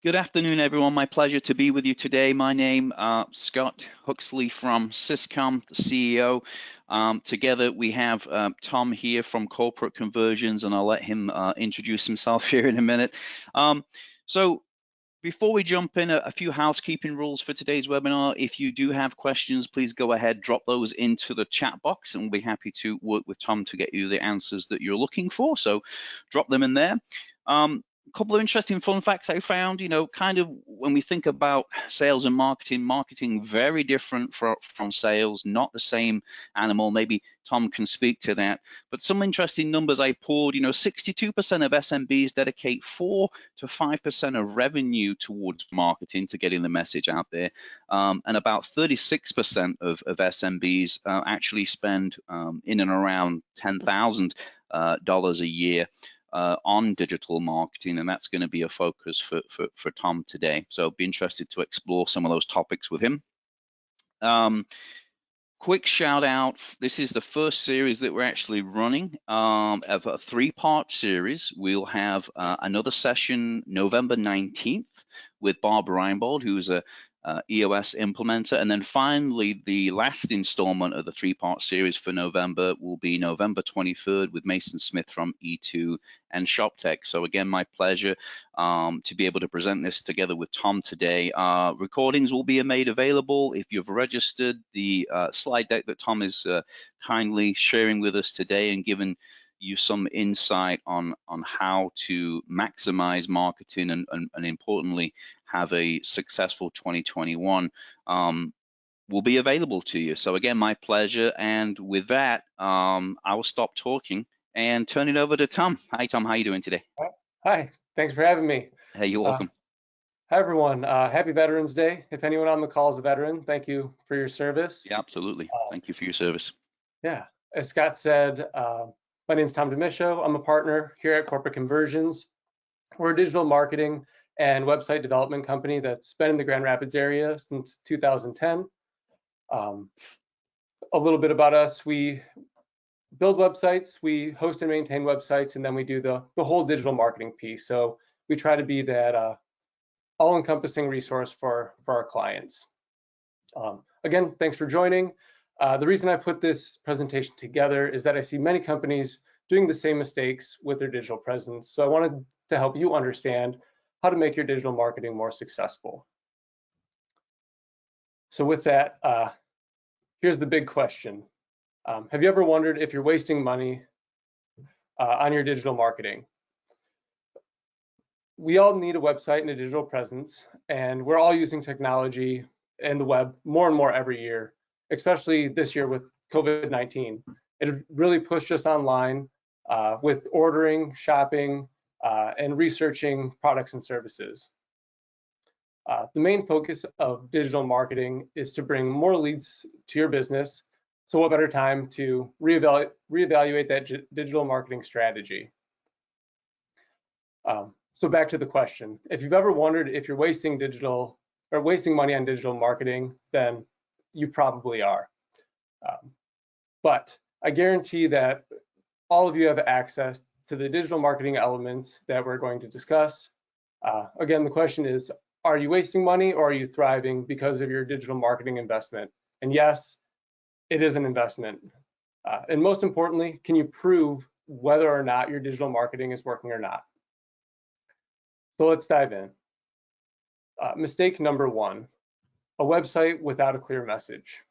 Good afternoon, everyone. My pleasure to be with you today. My name Scott Huxley from Syscom, the CEO. Together we have Tom here from Corporate Conversions, and I'll let him introduce himself here in a minute. So before we jump in, a few housekeeping rules for today's webinar. If you do have questions, please go ahead, drop those into the chat box, and we'll be happy to work with Tom to get you the answers that you're looking for. So drop them in there. A couple of interesting fun facts I found, kind of when we think about sales and marketing very different from sales, not the same animal. Maybe Tom can speak to that. But some interesting numbers I pulled, 62% of SMBs dedicate 4 to 5% of revenue towards marketing to getting the message out there. And about 36% of SMBs actually spend in and around $10,000 a year on digital marketing, and that's going to be a focus for Tom today. So I'll be interested to explore some of those topics with him. Quick shout out, this is the first series that we're actually running of a 3-part series. We'll have another session November 19th with Bob Reinbold, who's a EOS implementer, and then finally the last installment of the 3-part series for November will be November 23rd with Mason Smith from E2 and ShopTech. So again, my pleasure to be able to present this together with Tom today. Recordings will be made available if you've registered. The slide deck that Tom is kindly sharing with us today and given you some insight on how to maximize marketing and importantly have a successful 2021 will be available to you. So again, my pleasure. And with that, I will stop talking and turn it over to Tom. Hi, Tom. How are you doing today? Hi. Thanks for having me. Hey, you're welcome. Hi, everyone. Happy Veterans Day. If anyone on the call is a veteran, thank you for your service. Yeah, absolutely. Thank you for your service. Yeah. As Scott said, my name is Tom Damitio. I'm a partner here at Corporate Conversions. We're a digital marketing and website development company that's been in the Grand Rapids area since 2010. A little bit about us: we build websites, we host and maintain websites, and then we do the whole digital marketing piece. So we try to be that all-encompassing resource for our clients. Again, thanks for joining. The reason I put this presentation together is that I see many companies doing the same mistakes with their digital presence. So I wanted to help you understand how to make your digital marketing more successful. So with that, here's the big question. Have you ever wondered if you're wasting money on your digital marketing? We all need a website and a digital presence, and we're all using technology and the web more and more every year, especially this year with COVID-19. It really pushed us online with ordering, shopping, and researching products and services. The main focus of digital marketing is to bring more leads to your business. So what better time to reevaluate that digital marketing strategy? So back to the question. If you've ever wondered if you're wasting money on digital marketing, then you probably are. But I guarantee that all of you have access to the digital marketing elements that we're going to discuss. Again, the question is, are you wasting money or are you thriving because of your digital marketing investment? And yes, it is an investment. And most importantly, can you prove whether or not your digital marketing is working or not? So let's dive in. Mistake number 1, a website without a clear message.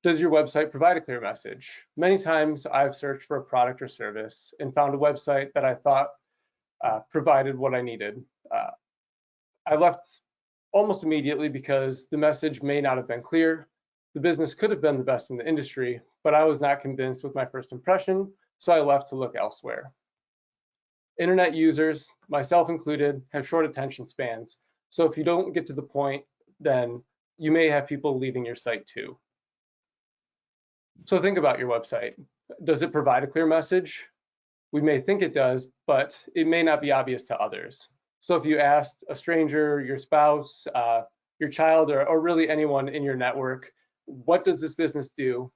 Does your website provide a clear message? Many times I've searched for a product or service and found a website that I thought provided what I needed. I left almost immediately because the message may not have been clear. The business could have been the best in the industry, but I was not convinced with my first impression, so I left to look elsewhere. Internet users, myself included, have short attention spans. So if you don't get to the point, then you may have people leaving your site too. So think about your website. Does it provide a clear message? We may think it does, but it may not be obvious to others. So if you asked a stranger, your spouse, your child, or really anyone in your network, what does this business do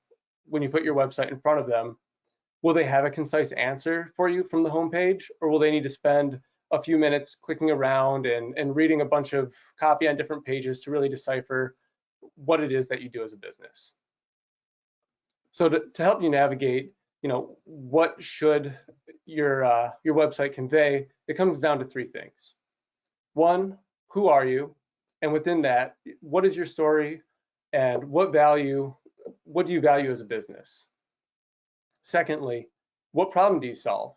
when you put your website in front of them? Will they have a concise answer for you from the homepage, or will they need to spend a few minutes clicking around and reading a bunch of copy on different pages to really decipher what it is that you do as a business. So to help you navigate, what should your website convey, it comes down to three things. One, who are you? And within that, what is your story and what do you value as a business? Secondly, what problem do you solve?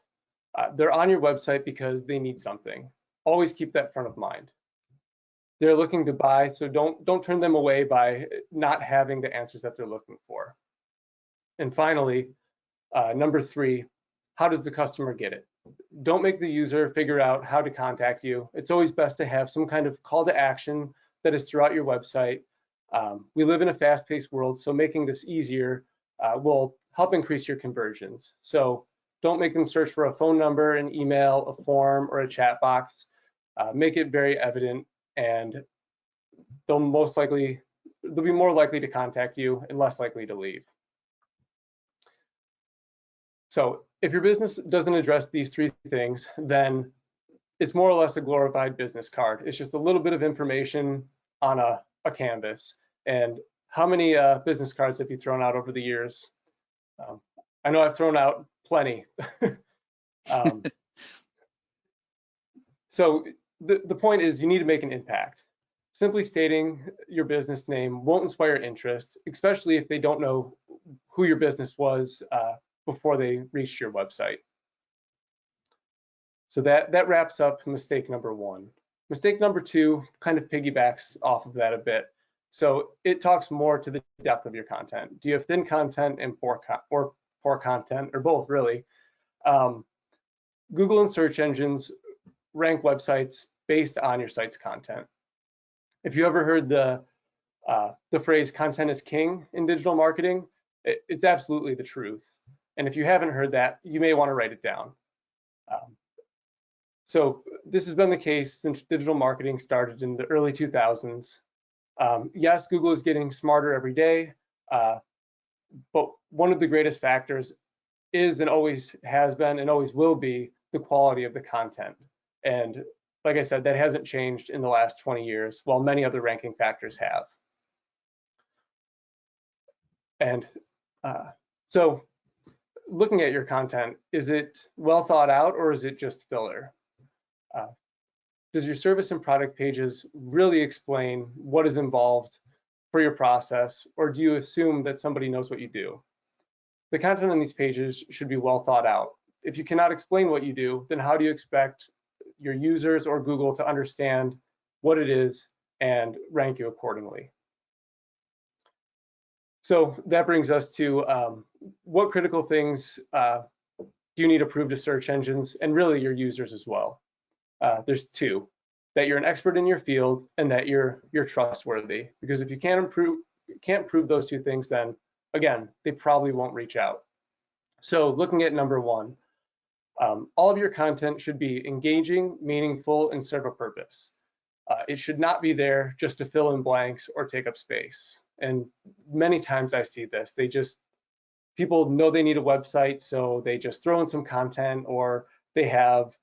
They're on your website because they need something. Always keep that front of mind. They're looking to buy, so don't turn them away by not having the answers that they're looking for. And finally, number three, how does the customer get it? Don't make the user figure out how to contact you. It's always best to have some kind of call to action that is throughout your website. We live in a fast-paced world, so making this easier will help increase your conversions. So don't make them search for a phone number, an email, a form, or a chat box. Make it very evident, and they'll be more likely to contact you and less likely to leave. So if your business doesn't address these three things, then it's more or less a glorified business card. It's just a little bit of information on a canvas. And how many business cards have you thrown out over the years? I know I've thrown out plenty. So the point is you need to make an impact. Simply stating your business name won't inspire interest, especially if they don't know who your business was before they reached your website. So that wraps up mistake number one. Mistake number two kind of piggybacks off of that a bit. So it talks more to the depth of your content. Do you have thin content and poor content, or both really? Google and search engines rank websites based on your site's content. If you ever heard the phrase "content is king" in digital marketing, it's absolutely the truth. And if you haven't heard that, you may want to write it down. So this has been the case since digital marketing started in the early 2000s. Yes, Google is getting smarter every day, but one of the greatest factors is and always has been and always will be the quality of the content. And like I said, that hasn't changed in the last 20 years, while many other ranking factors have. And so looking at your content, is it well thought out or is it just filler? Does your service and product pages really explain what is involved for your process, or do you assume that somebody knows what you do? The content on these pages should be well thought out. If you cannot explain what you do, then how do you expect your users or Google to understand what it is and rank you accordingly? So that brings us to what critical things do you need to prove to search engines and really your users as well? There's two: that you're an expert in your field and that you're trustworthy. Because if you can't prove those two things, then again, they probably won't reach out. So looking at number one, all of your content should be engaging, meaningful, and serve a purpose. It should not be there just to fill in blanks or take up space. And many times I see this. People know they need a website, so they just throw in some content, or they have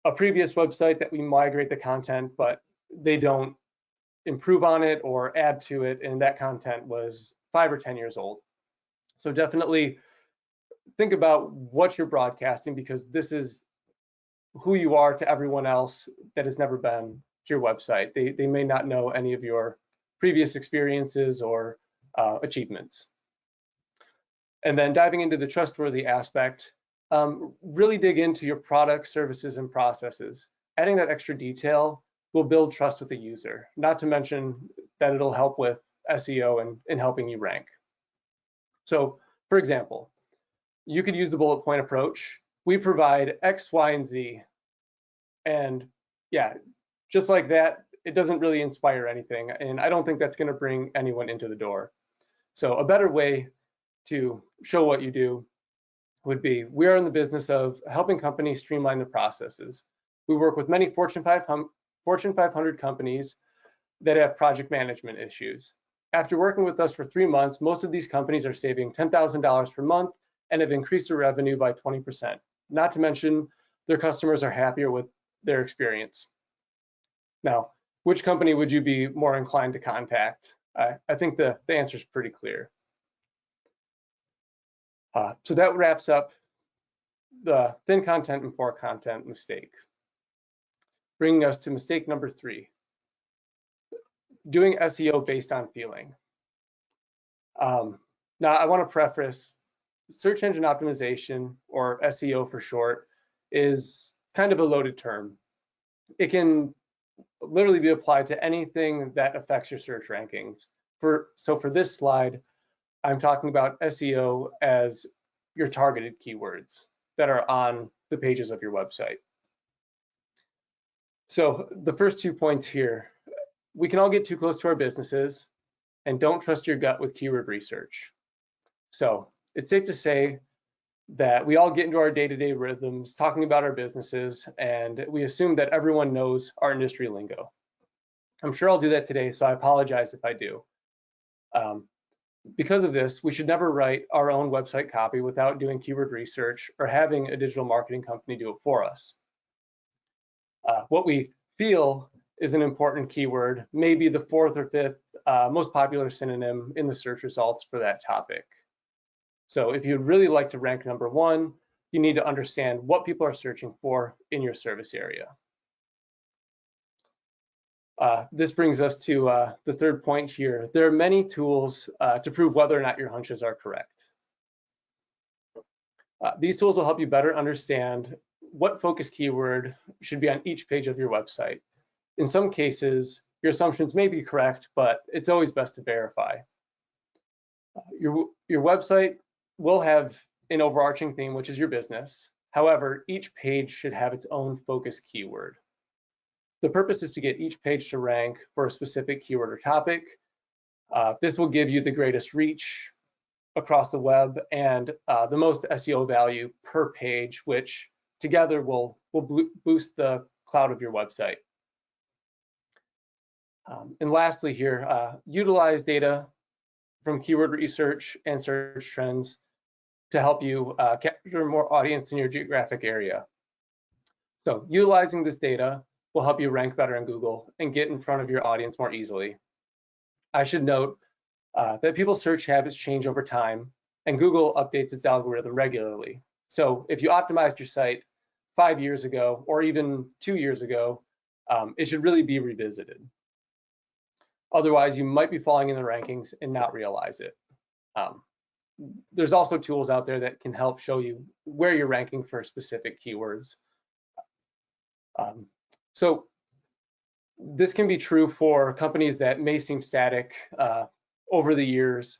a previous website that we migrate the content, but they don't improve on it or add to it, and that content was 5 or 10 years old. So definitely think about what you're broadcasting, because this is who you are to everyone else that has never been to your website. They may not know any of your previous experiences or achievements. And then diving into the trustworthy aspect, really dig into your products, services, and processes. Adding that extra detail will build trust with the user, not to mention that it'll help with SEO and helping you rank. So for example, you could use the bullet point approach. We provide X, Y, and Z. And yeah, just like that, it doesn't really inspire anything. And I don't think that's going to bring anyone into the door. So a better way to show what you do would be: we are in the business of helping companies streamline their processes. We work with many Fortune 500 companies that have project management issues. After working with us for 3 months, most of these companies are saving $10,000 per month and have increased their revenue by 20%. Not to mention, their customers are happier with their experience. Now, which company would you be more inclined to contact? I think the answer is pretty clear. So that wraps up the thin content and poor content mistake, bringing us to mistake number 3, doing SEO based on feeling. Now, I want to preface, search engine optimization, or SEO for short, is kind of a loaded term. It can literally be applied to anything that affects your search rankings. So for this slide, I'm talking about SEO as your targeted keywords that are on the pages of your website. So the first 2 points here, we can all get too close to our businesses, and don't trust your gut with keyword research. So it's safe to say that we all get into our day-to-day rhythms talking about our businesses, and we assume that everyone knows our industry lingo. I'm sure I'll do that today, so I apologize if I do. Because of this, we should never write our own website copy without doing keyword research or having a digital marketing company do it for us. What we feel is an important keyword, maybe the 4th or 5th most popular synonym in the search results for that topic. So if you'd really like to rank number 1, you need to understand what people are searching for in your service area. This brings us to the third point here. There are many tools to prove whether or not your hunches are correct. These tools will help you better understand what focus keyword should be on each page of your website. In some cases, your assumptions may be correct, but it's always best to verify. Your website will have an overarching theme, which is your business. However, each page should have its own focus keyword. The purpose is to get each page to rank for a specific keyword or topic. This will give you the greatest reach across the web and the most SEO value per page, which together will boost the cloud of your website. And lastly here, utilize data from keyword research and search trends to help you capture more audience in your geographic area. So utilizing this data will help you rank better in Google and get in front of your audience more easily. I should note that people's search habits change over time, and Google updates its algorithm regularly. So if you optimized your site 5 years ago or even 2 years ago, it should really be revisited. Otherwise, you might be falling in the rankings and not realize it. There's also tools out there that can help show you where you're ranking for specific keywords. So this can be true for companies that may seem static over the years.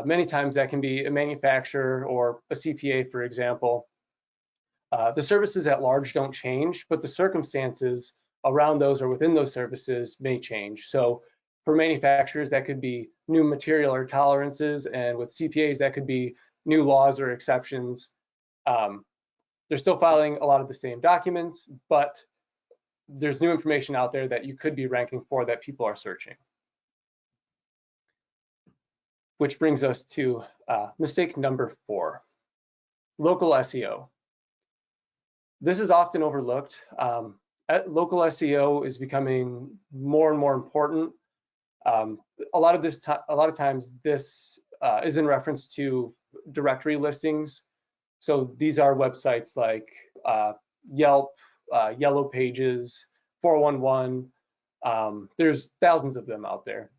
Many times that can be a manufacturer or a CPA, for example. The services at large don't change, but the circumstances around those or within those services may change. So for manufacturers, that could be new material or tolerances, and with CPAs, that could be new laws or exceptions. They're still filing a lot of the same documents, but there's new information out there that you could be ranking for that people are searching. Which brings us to mistake number 4, local SEO. This is often overlooked. Local SEO is becoming more and more important. A lot of times this is in reference to directory listings. So these are websites like Yelp, Yellow Pages, 411. There's thousands of them out there.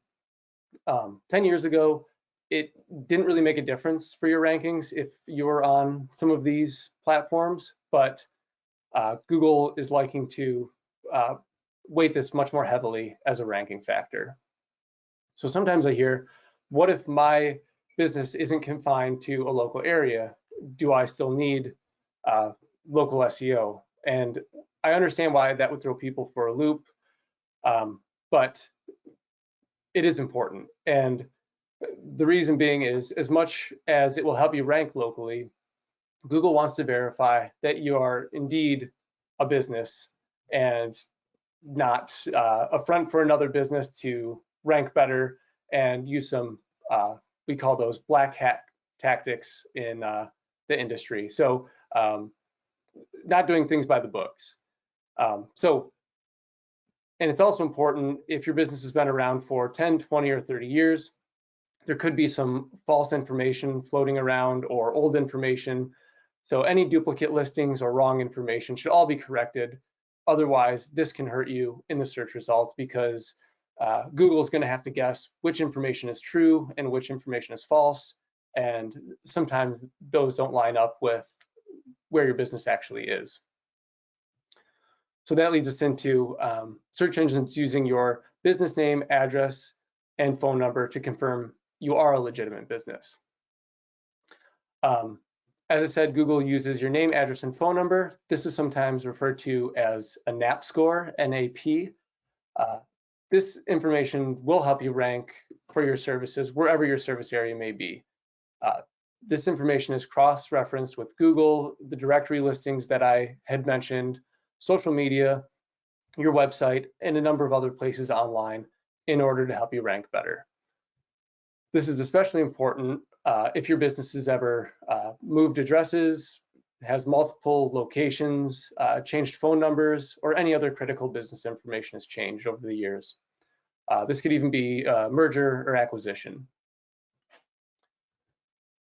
10 years ago, it didn't really make a difference for your rankings if you were on some of these platforms, but Google is liking to weight this much more heavily as a ranking factor. So sometimes I hear, what if my business isn't confined to a local area? Do I still need local SEO? And I understand why that would throw people for a loop, but it is important. And the reason being is, as much as it will help you rank locally, Google wants to verify that you are indeed a business and not a front for another business to rank better and use some, we call those black hat tactics in the industry. So not doing things by the books. And it's also important, if your business has been around for 10, 20, or 30 years, there could be some false information floating around or old information. So any duplicate listings or wrong information should all be corrected. Otherwise, this can hurt you in the search results, because Google is going to have to guess which information is true and which information is false. And sometimes those don't line up with where your business actually is. So that leads us into search engines using your business name, address, and phone number to confirm you are a legitimate business. As I said, Google uses your name, address, and phone number. This is sometimes referred to as a NAP score, NAP. This information will help you rank for your services wherever your service area may be. This information is cross-referenced with Google, the directory listings that I had mentioned, social media, your website, and a number of other places online in order to help you rank better. This is especially important if your business has ever moved addresses, has multiple locations, changed phone numbers, or any other critical business information has changed over the years. This could even be merger or acquisition.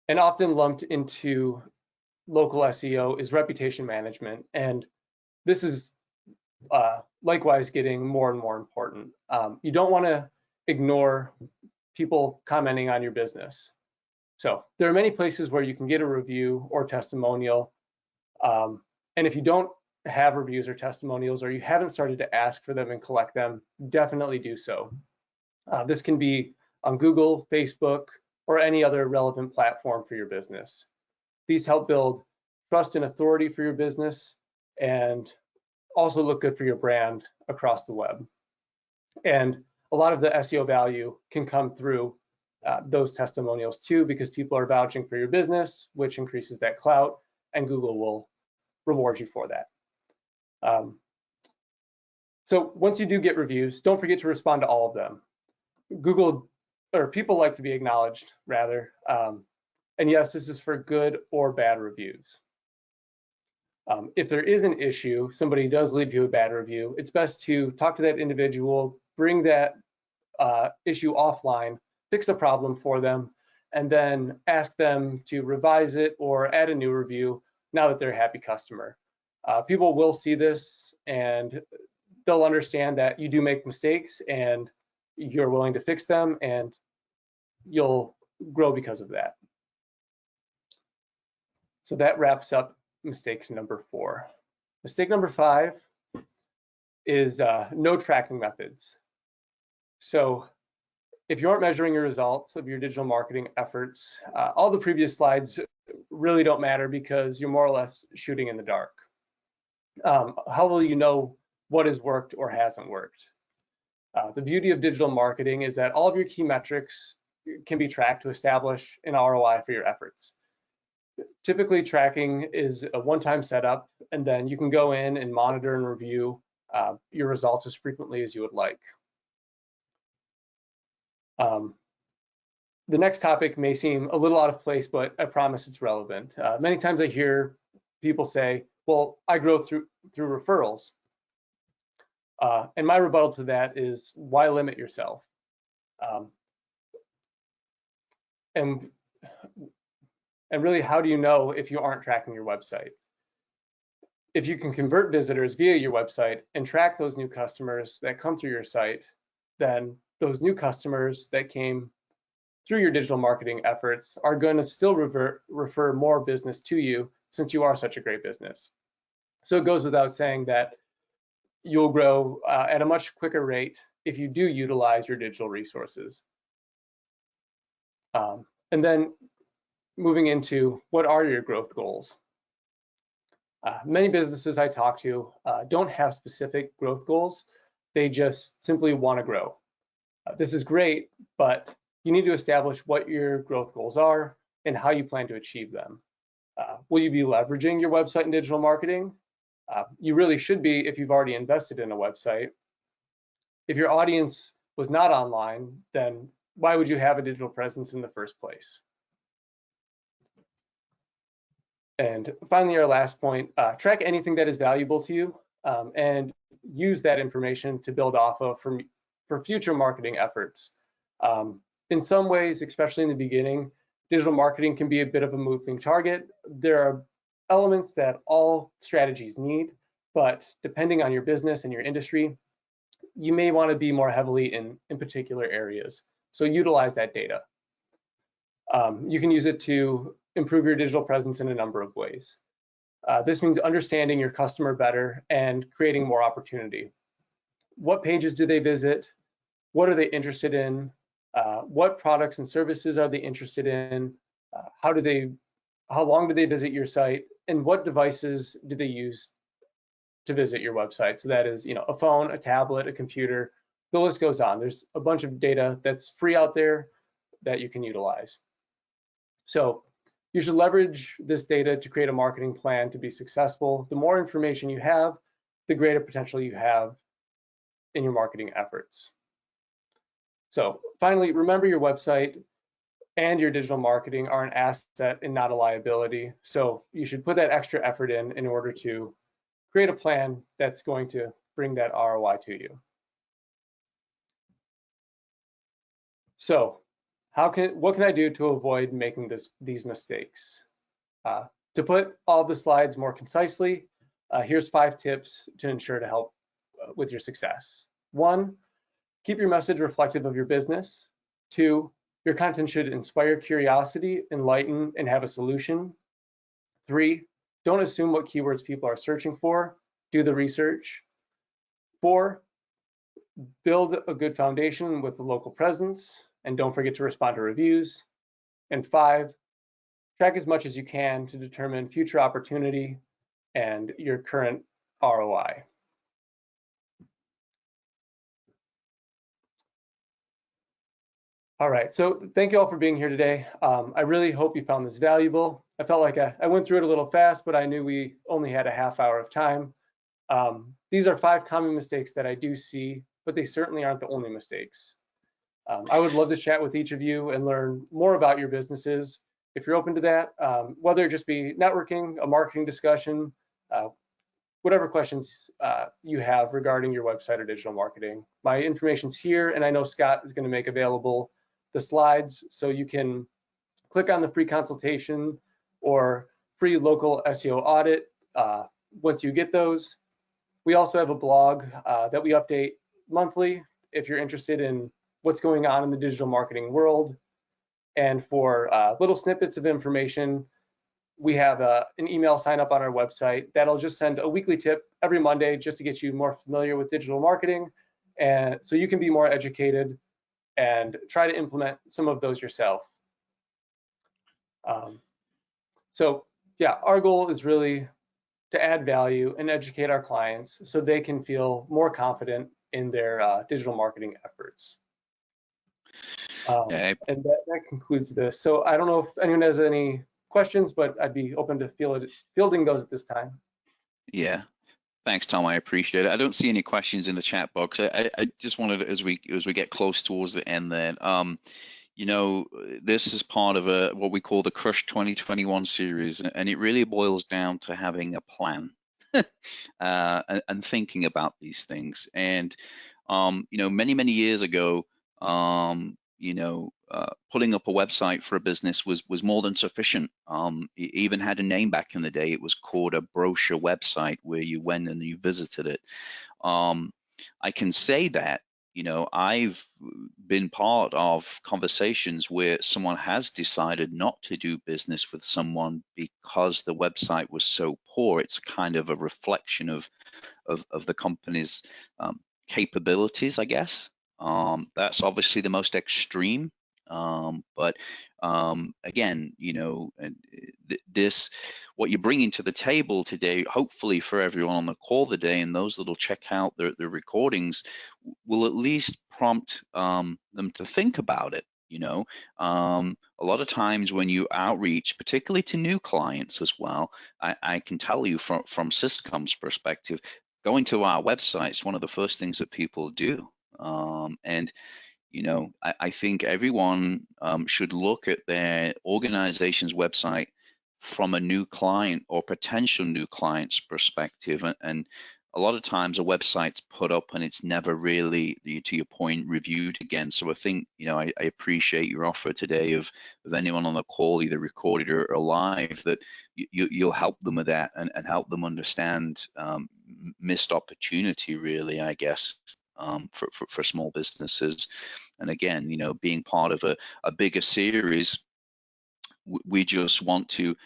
And often lumped into local SEO is reputation management. And this is likewise getting more and more important. You don't want to ignore people commenting on your business. So there are many places where you can get a review or testimonial. And if you don't have reviews or testimonials, or you haven't started to ask for them and collect them, definitely do so. This can be on Google, Facebook, or any other relevant platform for your business. These help build trust and authority for your business, and also look good for your brand across the web. And a lot of the SEO value can come through those testimonials too, because people are vouching for your business, which increases that clout, and Google will reward you for that. So once you do get reviews, don't forget to respond to all of them. People like to be acknowledged, rather. And yes, this is for good or bad reviews. If there is an issue, somebody does leave you a bad review, it's best to talk to that individual, bring that issue offline, fix the problem for them, and then ask them to revise it or add a new review now that they're a happy customer. People will see this, and they'll understand that you do make mistakes and you're willing to fix them, and you'll grow because of that. So that wraps up mistake number 4. Mistake number 5 is no tracking methods. So if you aren't measuring your results of your digital marketing efforts, all the previous slides really don't matter, because you're more or less shooting in the dark. How will you know what has worked or hasn't worked? The beauty of digital marketing is that all of your key metrics can be tracked to establish an ROI for your efforts. Typically, tracking is a one-time setup, and then you can go in and monitor and review your results as frequently as you would like. The next topic may seem a little out of place, but I promise it's relevant. Many times I hear people say, well, I grow through referrals. And my rebuttal to that is, why limit yourself? And really, how do you know if you aren't tracking your website? If you can convert visitors via your website and track those new customers that come through your site, then those new customers that came through your digital marketing efforts are going to still refer more business to you, since you are such a great business. So it goes without saying that you'll grow at a much quicker rate if you do utilize your digital resources. And then moving into, what are your growth goals? Many businesses I talk to don't have specific growth goals. They just simply want to grow. This is great, but you need to establish what your growth goals are and how you plan to achieve them. Will you be leveraging your website in digital marketing? You really should be if you've already invested in a website. If your audience was not online, then why would you have a digital presence in the first place? And finally, our last point, track anything that is valuable to you. and use that information to build off of for future marketing efforts. In some ways, especially in the beginning, digital marketing can be a bit of a moving target. There are elements that all strategies need, but depending on your business and your industry, you may want to be more heavily in particular areas. So utilize that data. You can use it to improve your digital presence in a number of ways. This means understanding your customer better and creating more opportunity. What pages do they visit? What are they interested in? What products and services are they interested in? How long do they visit your site? And what devices do they use to visit your website? So that is, a phone, a tablet, a computer. The list goes on. There's a bunch of data that's free out there that you can utilize. So you should leverage this data to create a marketing plan to be successful. The more information you have, the greater potential you have in your marketing efforts. So finally, remember your website and your digital marketing are an asset and not a liability. So you should put that extra effort in order to create a plan that's going to bring that ROI to you. So what can I do to avoid making these mistakes? To put all the slides more concisely, here's 5 tips to ensure to help with your success. 1, keep your message reflective of your business. 2, your content should inspire curiosity, enlighten, and have a solution. 3, don't assume what keywords people are searching for. Do the research. 4, build a good foundation with a local presence, and don't forget to respond to reviews. And 5, track as much as you can to determine future opportunity and your current ROI. All right, so thank you all for being here today. I really hope you found this valuable. I felt like I went through it a little fast, but I knew we only had a half hour of time. These are 5 common mistakes that I do see, but they certainly aren't the only mistakes. I would love to chat with each of you and learn more about your businesses. If you're open to that, whether it just be networking, a marketing discussion, whatever questions you have regarding your website or digital marketing. My information's here, and I know Scott is going to make available the slides, so you can click on the free consultation or free local SEO audit once you get those. We also have a blog that we update monthly if you're interested in what's going on in the digital marketing world. And for little snippets of information, we have an email sign up on our website that'll just send a weekly tip every Monday just to get you more familiar with digital marketing, and so you can be more educated and try to implement some of those yourself. So yeah, our goal is really to add value and educate our clients so they can feel more confident in their digital marketing efforts. And that concludes this. So I don't know if anyone has any questions, but I'd be open to fielding those at this time. Yeah. Thanks, Tom. I appreciate it. I don't see any questions in the chat box. I just wanted, as we get close towards the end there, this is part of what we call the Crush 2021 series, and it really boils down to having a plan and thinking about these things. And many years ago, putting up a website for a business was more than sufficient. It even had a name back in the day. It was called a brochure website, where you went and you visited it. I can say that, I've been part of conversations where someone has decided not to do business with someone because the website was so poor. It's kind of a reflection of the company's capabilities, I guess. That's obviously the most extreme, but again, what you're bringing to the table today, hopefully for everyone on the call today, and those that'll check out the recordings, will at least prompt them to think about it. A lot of times when you outreach, particularly to new clients as well, I can tell you from Syscom's perspective, going to our website is one of the first things that people do. I think everyone should look at their organization's website from a new client or potential new client's perspective. And a lot of times a website's put up and it's never really, to your point, reviewed again. So I think, I appreciate your offer today of anyone on the call, either recorded or live, that you'll help them with that and help them understand missed opportunity, really, I guess, for small businesses. And again, being part of a bigger series, we just want to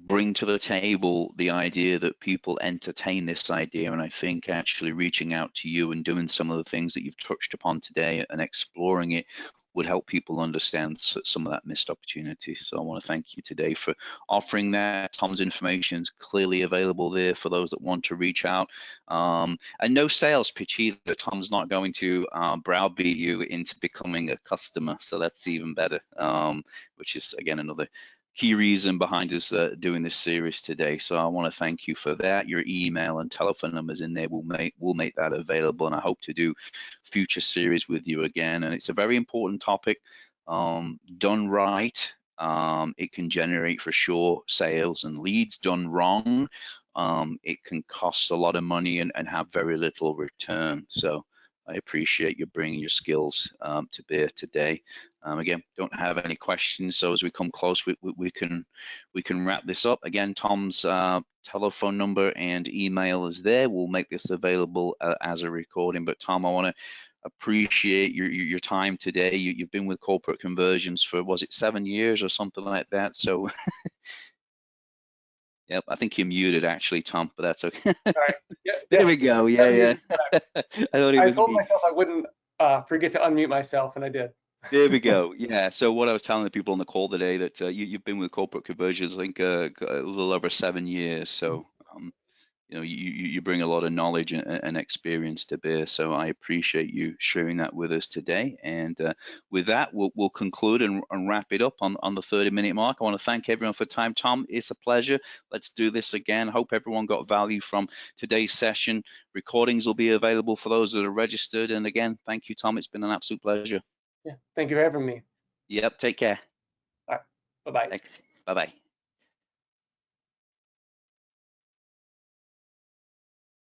bring to the table the idea that people entertain this idea. And I think actually reaching out to you and doing some of the things that you've touched upon today and exploring it would help people understand some of that missed opportunity. So I want to thank you today for offering that. Tom's information is clearly available there for those that want to reach out. And no sales pitch either. Tom's not going to browbeat you into becoming a customer. So that's even better, which is, again, another key reason behind us doing this series today. So I want to thank you for that. Your email and telephone numbers in there, we'll make that available, and I hope to do future series with you again. And it's a very important topic. Done right, it can generate for sure sales and leads. Done wrong, it can cost a lot of money and have very little return. So I appreciate you bringing your skills to bear today. Again, don't have any questions, so as we come close, we can wrap this up. Again, Tom's telephone number and email is there. We'll make this available as a recording. But Tom, I want to appreciate your time today. You've been with Corporate Conversions for, was it 7 years or something like that? So yep, I think you're muted actually, Tom, but that's okay. All right. Yeah, There we go. Yeah. I told myself I wouldn't forget to unmute myself, and I did. There we go. Yeah. So what I was telling the people on the call today, that you've been with Corporate Conversions, I think a little over 7 years. So you bring a lot of knowledge and experience to bear. So I appreciate you sharing that with us today. And with that, we'll conclude and wrap it up on the 30-minute mark. I want to thank everyone for time. Tom, it's a pleasure. Let's do this again. Hope everyone got value from today's session. Recordings will be available for those that are registered. And again, thank you, Tom. It's been an absolute pleasure. Yeah. Thank you for having me. Yep. Take care. All right. Bye-bye. Thanks. Bye-bye.